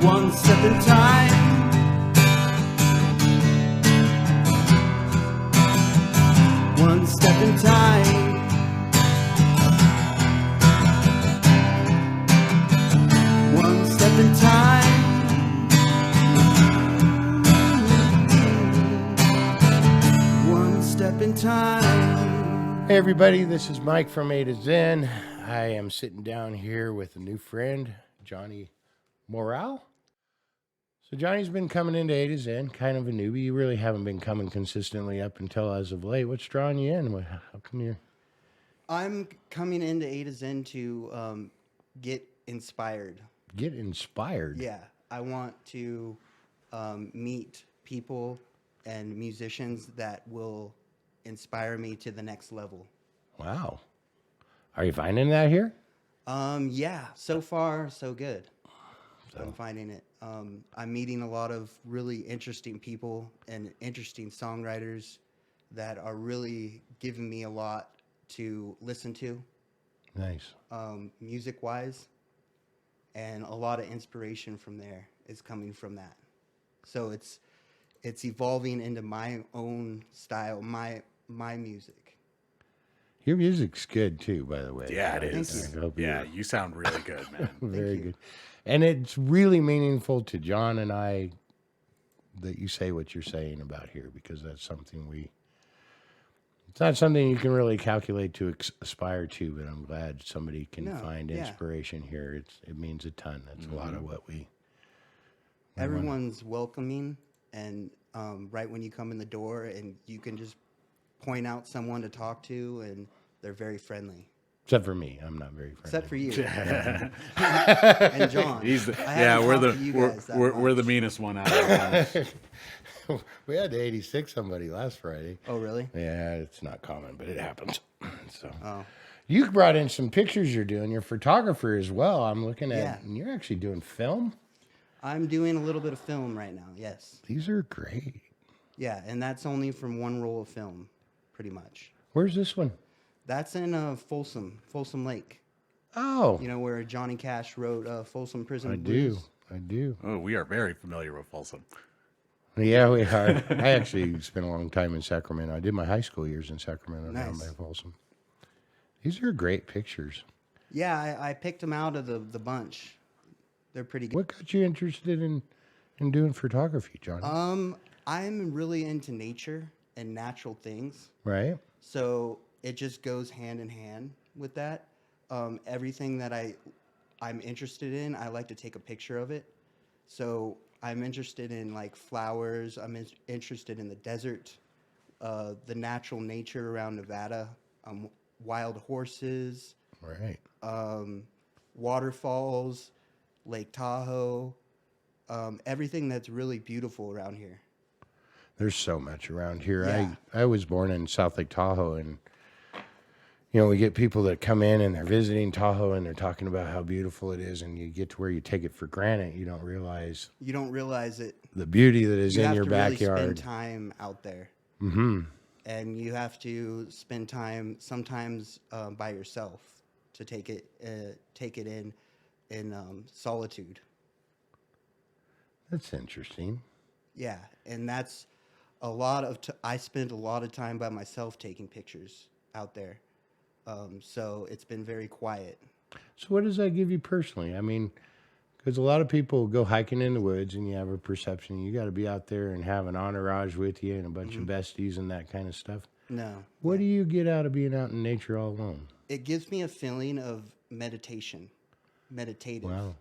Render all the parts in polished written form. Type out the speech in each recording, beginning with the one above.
One step in time. One step in time. One step in time. One step in time. Hey everybody, this is Mike from A to Zen. I am sitting down here with a new friend, Johnny Marral. So Johnny's been coming into A to Zen, kind of a newbie. You really haven't been coming consistently up until as of late. What's drawing you in? How come you? I'm coming into A to Zen to get inspired. Get inspired? Yeah, I want to meet people and musicians that will inspire me to the next level. Wow. Are you finding that here? Yeah, so far so good. I'm finding it. I'm meeting a lot of really interesting people and interesting songwriters that are really giving me a lot to listen to. Nice. Music-wise, and a lot of inspiration from there is coming from that. So it's evolving into my own style, my music. Your music's good too, by the way. Yeah, it is. Thank I hope Yeah, you sound really good, man. Very good. And it's really meaningful to John and I that you say what you're saying about here, because that's something it's not something you can really calculate to aspire to, but I'm glad somebody can find inspiration here. It means a ton. That's a lot of what we Everyone's welcoming, and right when you come in the door, and you can just point out someone to talk to, and they're very friendly. Except for me, I'm not very friendly. Except for you. And John. We're the meanest one out of them. We had to 86 somebody last Friday. Oh, really? Yeah, it's not common, but it happens. So, you brought in some pictures you're doing. You're a photographer as well. I'm looking at, and you're actually doing film. I'm doing a little bit of film right now. Yes. These are great. Yeah, and that's only from one roll of film, pretty much. Where's this one? That's in Folsom Lake. Oh. You know where Johnny Cash wrote Folsom Prison I Blues? I do. Oh, we are very familiar with Folsom. Yeah, we are. I actually spent a long time in Sacramento. I did my high school years in Sacramento down by Folsom. These are great pictures. Yeah, I picked them out of the bunch. They're pretty good. What got you interested in doing photography, Johnny? I'm really into nature and natural things. Right. So it just goes hand in hand with that. Everything that I'm interested in, I like to take a picture of it. So I'm interested in like flowers. I'm interested in the desert, the natural nature around Nevada, wild horses, Right. Waterfalls, Lake Tahoe, everything that's really beautiful around here. There's so much around here. Yeah. I was born in South Lake Tahoe, and we get people that come in and they're visiting Tahoe and they're talking about how beautiful it is, and you get to where you take it for granted. You don't realize it. The beauty that is in your backyard. You have to really spend time out there. Mm-hmm. And you have to spend time sometimes by yourself to take it in solitude. That's interesting. Yeah, and that's a lot of. I spent a lot of time by myself taking pictures out there, so it's been very quiet. So what does that give you personally? I mean, because a lot of people go hiking in the woods, and you have a perception you got to be out there and have an entourage with you and a bunch of besties and that kind of stuff. No. What do you get out of being out in nature all alone? It gives me a feeling of meditative. Wow.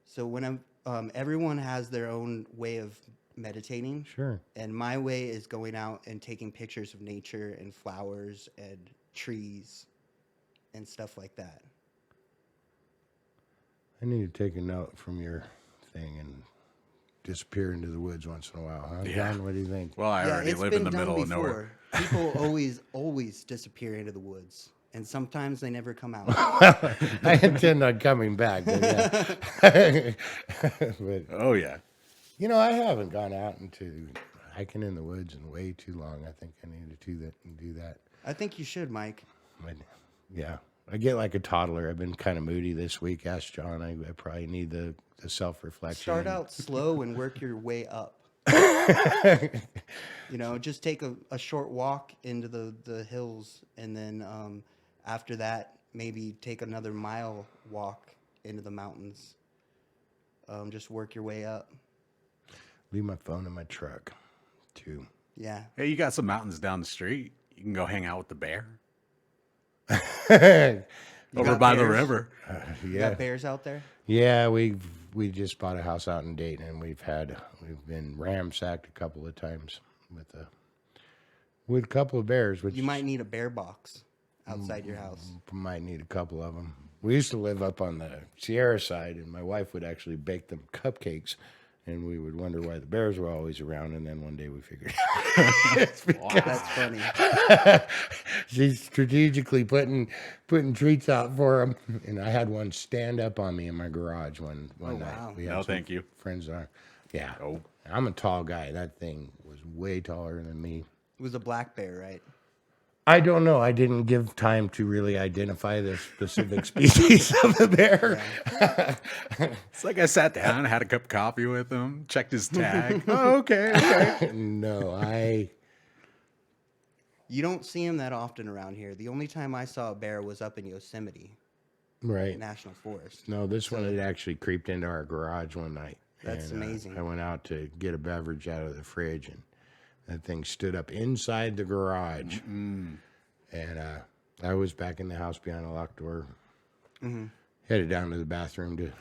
So when everyone has their own way of meditating. Sure. And my way is going out and taking pictures of nature and flowers and trees and stuff like that. I need to take a note from your thing and disappear into the woods once in a while. Huh? Yeah. John, what do you think? Well, I already live in the middle of nowhere. People always disappear into the woods, and sometimes they never come out. I intend on coming back. But yeah. But, oh, yeah. You know, I haven't gone out into hiking in the woods in way too long. I think I need to do that. I think you should, Mike. Yeah. I get like a toddler. I've been kind of moody this week. Ask John. I probably need the self-reflection. Start out slow and work your way up. Just take a short walk into the hills, and then after that, maybe take another mile walk into the mountains. Just work your way up. Leave my phone in my truck, too. Yeah. Hey, you got some mountains down the street. You can go hang out with the bear over got by the bears? river. You Yeah. got bears out there? Yeah, we just bought a house out in Dayton, and we've been ramsacked a couple of times with a couple of bears. Which You might need a bear box outside your house. might need a couple of them. We used to live up on the Sierra side, and my wife would actually bake them cupcakes, and we would wonder why the bears were always around. And then one day we figured That's funny. she's strategically putting treats out for them. And I had one stand up on me in my garage one night. wow. We had No, some thank you. friends on. Yeah. Oh. I'm a tall guy. That thing was way taller than me. It was a black bear, right? I don't know. I didn't give time to really identify the specific species of the bear. It's like I sat down, had a cup of coffee with him, checked his tag. Oh, okay. No, You don't see them that often around here. The only time I saw a bear was up in Yosemite right. National Forest. No, this one had actually creeped into our garage one night. That's amazing. I went out to get a beverage out of the fridge, and that thing stood up inside the garage. And I was back in the house behind a locked door. Headed down to the bathroom to.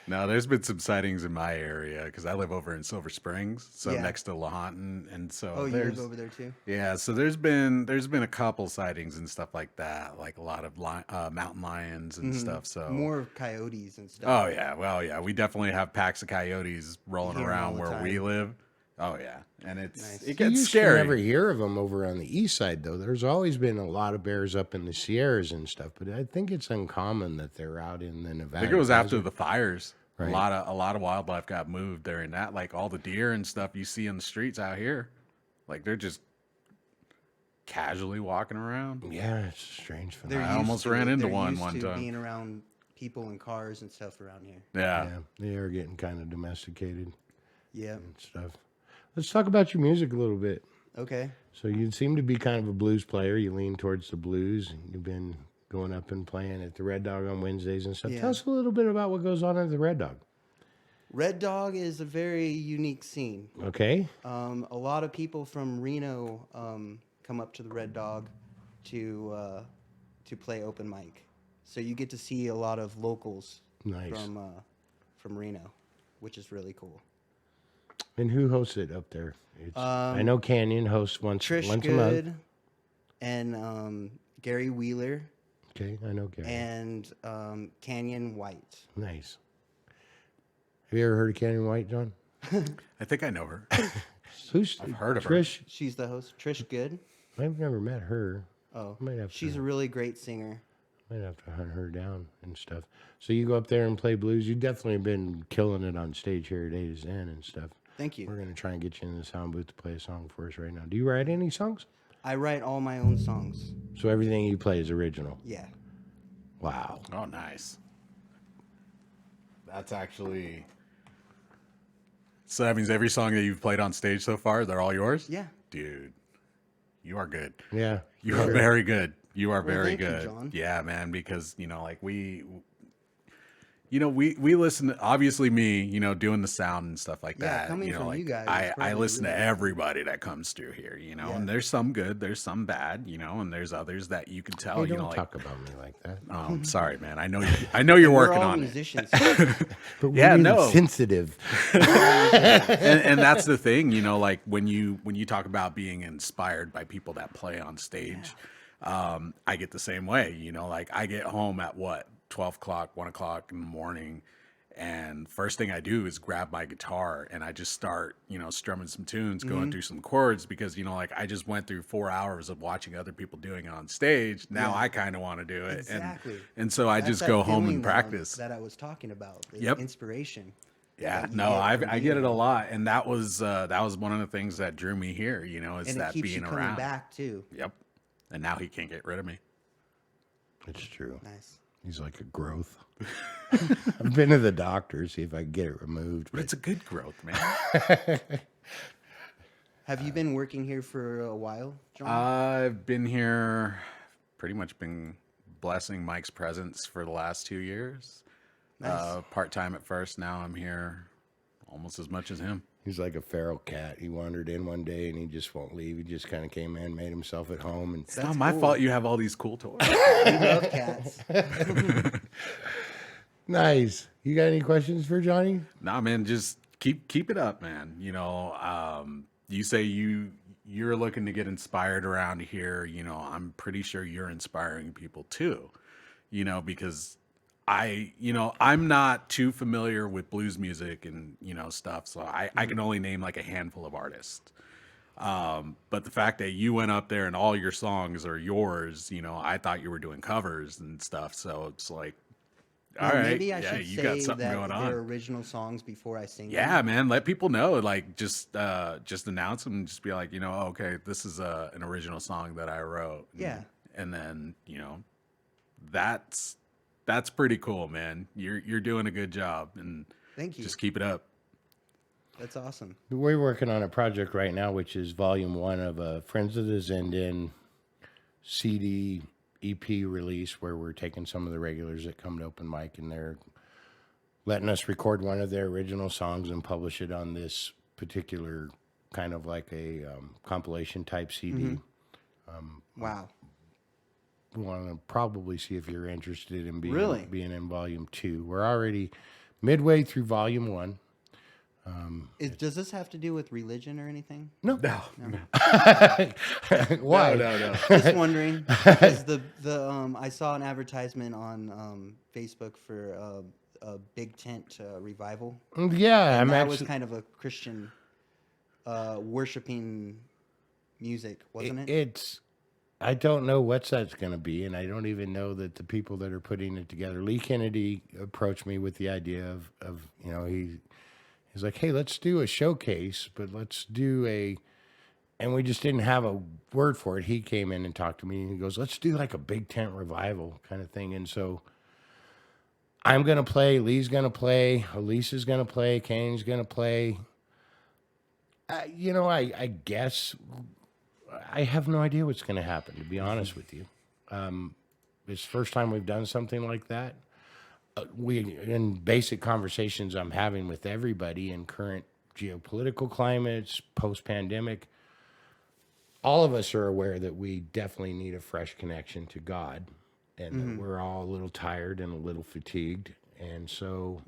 No, there's been some sightings in my area because I live over in Silver Springs, so Yeah. next to Lahontan, and so Oh, you there's live over there too? yeah. So there's been a couple sightings and stuff like that, like a lot of mountain lions and stuff. So More coyotes and stuff. oh yeah, well yeah, we definitely have packs of coyotes rolling You hear 'em all around the where we time. live. Oh yeah, and it You gets used scary. to never hear of them over on the east side, though. There's always been a lot of bears up in the Sierras and stuff, but I think it's uncommon that they're out in the Nevada. I think it was after desert. the fires. Right. A lot of wildlife got moved during that. Like all the deer and stuff you see in the streets out here, like they're just casually walking around. Yeah, it's a strange They're phenomenon. I used almost to ran it. into They're one used to time. being around people and cars and stuff around here. Yeah. Yeah, they are getting kind of domesticated Yeah. and stuff. Let's talk about your music a little bit. Okay. So you seem to be kind of a blues player. You lean towards the blues. And you've been going up and playing at the Red Dog on Wednesdays and stuff. Yeah. Tell us a little bit about what goes on at the Red Dog. Red Dog is a very unique scene. Okay. A lot of people from Reno come up to the Red Dog to play open mic. So you get to see a lot of locals Nice. from Reno, which is really cool. And who hosts it up there? I Um, know Canyon hosts once Trish a month. Good and Gary Wheeler Okay, I know Gary. and Canyon White. Nice. Have you ever heard of Canyon White, John? I think I know her. Who's I've heard of her. Trish? She's the host. Trish Good. I've never met her. Oh, Might have she's to. a really great singer. Might have to hunt her down and stuff. So you go up there and play blues. You've definitely been killing it on stage here at A to Zen and stuff. Thank you. We're going to try and get you in the sound booth to play a song for us right now. Do you write any songs? I write all my own songs. So everything you play is original. Yeah. Wow. Oh, nice. That's actually. So that means every song that you've played on stage so far, they're all yours? Yeah. Dude, you are good. Yeah. You are very good. You are Well, very thank you, good. John. Yeah, man, because, like we listen, obviously me, doing the sound and stuff like Yeah, that. coming from like you guys, I it's probably listen to really- everybody that comes through here, Yeah. and there's some good, there's some bad, and there's others that you can tell, Hey, don't like, talk about me like that. oh, I'm sorry, man. I know you're We're working all on musicians. But we're yeah, really no. sensitive. and that's the thing, like when you talk about being inspired by people that play on stage, I get the same way, like I get home at 12 o'clock, 1 o'clock in the morning, and first thing I do is grab my guitar and I just start, strumming some tunes, going through some chords, because, like I just went through 4 hours of watching other people doing it on stage. Now Yeah. I kind of want to do it. Exactly. And so I That's just that go home feeling and practice. that I was talking about. The Yep. inspiration. Yeah, that you no, get from I being get it a there. lot, and that was one of the things that drew me here. You know, is And it that keeps being you coming around. back too. Yep. And now he can't get rid of me. It's true. Nice. He's like a growth. I've been to the doctor, see if I can get it removed. But it's a good growth, man. Have you been working here for a while, John? I've been here, pretty much been blessing Mike's presence for the last 2 years. Nice. Part time at first. Now I'm here almost as much as him. He's like a feral cat. He wandered in one day and he just won't leave. He just kind of came in, made himself at home, and It's not my fault you have all these cool toys. We love cats. nice. You got any questions for Johnny? Nah, man, just keep it up, man. You know, you say you're looking to get inspired around here. You know, I'm pretty sure you're inspiring people too. You know, because I'm not too familiar with blues music and, stuff. So I can only name like a handful of artists. But the fact that you went up there and all your songs are yours, I thought you were doing covers and stuff. So it's like, all Well, right, maybe I yeah, should you say got something that going they're on. original songs before I sing Yeah, them. man, let people know. Like, just announce them and just be like, oh, okay, this is an original song that I wrote. Yeah. And then, that's pretty cool, man. You're doing a good job, and Thank you. just keep it up. That's awesome. We're working on a project right now, which is volume 1 of a Friends of the Zindan CD EP release, where we're taking some of the regulars that come to open mic and they're letting us record one of their original songs and publish it on this particular kind of like a compilation type CD. Wow. We want to probably see if you're interested in being Really? in volume 2. We're already midway through volume 1. Does this have to do with religion or anything? No. No. Why? No. Just wondering, because I saw an advertisement on Facebook for a big tent revival. Yeah, I'm That actually. was kind of a Christian worshiping music, wasn't it? It's. I don't know what that's going to be, and I don't even know that the people that are putting it together. Lee Kennedy approached me with the idea of he's like, hey, let's do a showcase, but let's do a. And we just didn't have a word for it. He came in and talked to me, and he goes, let's do like a big tent revival kind of thing. And so I'm going to play, Lee's going to play, Elise is going to play, Kane's going to play. I guess I have no idea what's going to happen, to be honest with you. It's the first time we've done something like that. In basic conversations I'm having with everybody in current geopolitical climates, post-pandemic, all of us are aware that we definitely need a fresh connection to God, and that we're all a little tired and a little fatigued. And so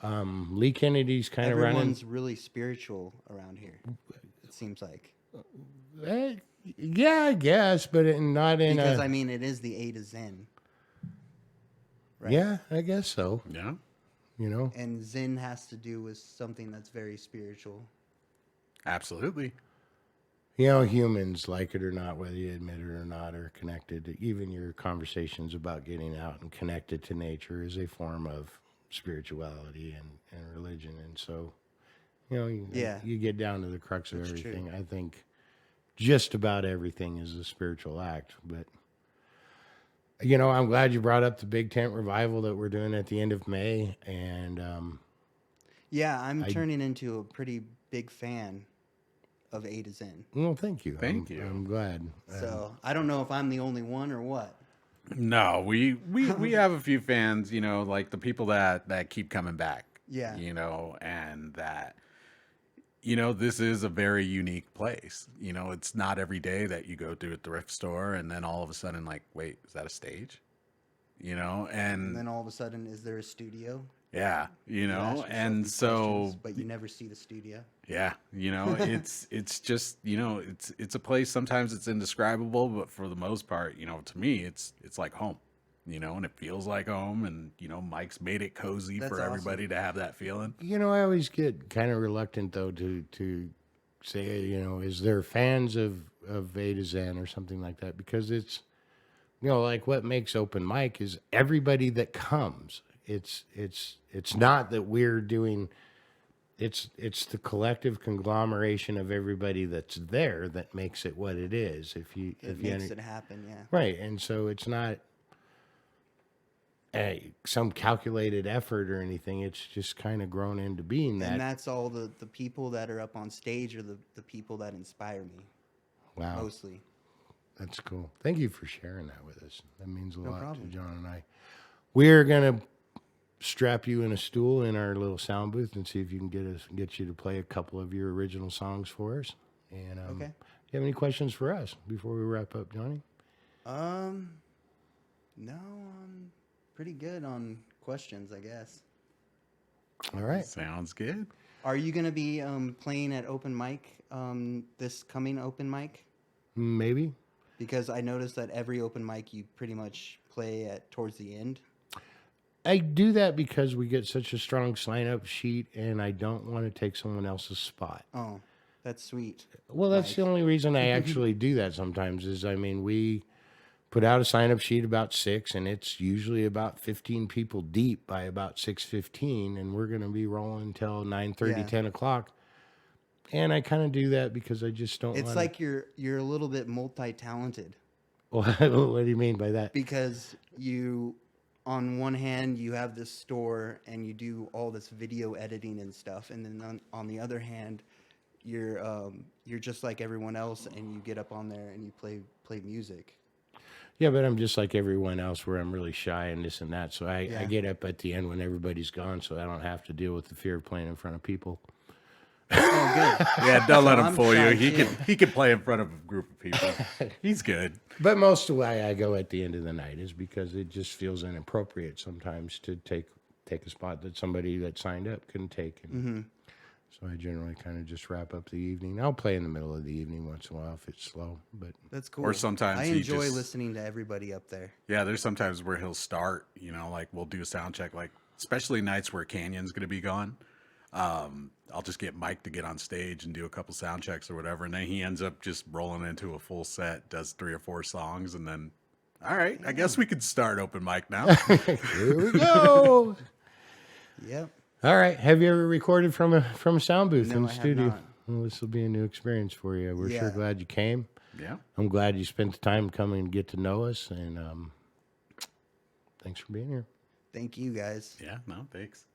Lee Kennedy's kind of running. Everyone's really spiritual around here. It seems like, Yeah, I guess, but not in because a. I mean, it is the A to Zen, right? Yeah, I guess so. Yeah. And Zen has to do with something that's very spiritual. Absolutely. Humans, like it or not, whether you admit it or not, are connected. Even your conversations about getting out and connected to nature is a form of spirituality and religion. And so, you get down to the crux of That's everything. true. I think just about everything is a spiritual act. But, I'm glad you brought up the big tent revival that we're doing at the end of May. And Yeah, I'm turning into a pretty big fan of A to Zen. well, thank you. Thank you. I'm glad. So I don't know if I'm the only one or what. No, we have a few fans, like the people that keep coming back. Yeah. And that, this is a very unique place. It's not every day that you go to a thrift store and then all of a sudden, like, wait, is that a stage? And then all of a sudden, is there a studio? yeah, You ask yourself and these so questions, but you never see the studio. yeah, it's just, it's a place, sometimes it's indescribable, but for the most part, to me, it's like home, and it feels like home, and, Mike's made it cozy That's for awesome. everybody to have that feeling. I always get kind of reluctant though to say, is there fans of A to Zen or something like that? Because it's, like what makes open mic is everybody that comes. it's not that we're doing. It's the collective conglomeration of everybody that's there that makes it what it is. If you Makes it happen. Yeah. right, and so it's not some calculated effort or anything. It's just kind of grown into being that. And that's all the people that are up on stage are the people that inspire me Wow, mostly. that's cool. Thank you for sharing that with us. That means a lot problem. to John and I. We're gonna strap you in a stool in our little sound booth and see if you can get you to play a couple of your original songs for us. And Okay. do you have any questions for us before we wrap up, Johnny? No, I'm pretty good on questions, I guess. All right. Sounds good. Are you gonna be playing at open mic this coming open mic? Maybe. Because I noticed that every open mic you pretty much play at towards the end. I do that because we get such a strong sign-up sheet, and I don't want to take someone else's spot. Oh, that's sweet. Well, that's the only reason I actually do that sometimes is, I mean, we put out a sign-up sheet about 6, and it's usually about 15 people deep by about 6:15, and we're going to be rolling until 9:30, Yeah. 10 o'clock. And I kind of do that because I just don't It's want like you're a little bit multi-talented What do you mean by that? because you, on one hand, you have this store and you do all this video editing and stuff, and then on the other hand, you're just like everyone else, and you get up on there and you play music. Yeah, but I'm just like everyone else where I'm really shy and this and that. So I get up at the end when everybody's gone so I don't have to deal with the fear of playing in front of people. Oh, good. Yeah, don't let him I'm fool you. shy, He too. can play in front of a group of people. He's good. But most of why I go at the end of the night is because it just feels inappropriate sometimes to take a spot that somebody that signed up couldn't take. And so I generally kind of just wrap up the evening. I'll play in the middle of the evening once in a while if it's slow. But That's cool. Or sometimes I he enjoy just- listening to everybody up there. Yeah, there's sometimes where he'll start, like we'll do a sound check, like especially nights where Canyon's going to be gone. I'll just get Mike to get on stage and do a couple sound checks or whatever. And then he ends up just rolling into a full set, does 3 or 4 songs. And then, all right, I guess we could start open mic now. here we go. Yep. All right. Have you ever recorded from a sound booth No, in the I have studio? not. Well, this will be a new experience for you. We're sure Yeah. glad you came. Yeah. I'm glad you spent the time coming and get to know us. And thanks for being here. Thank you, guys. Yeah. No, thanks.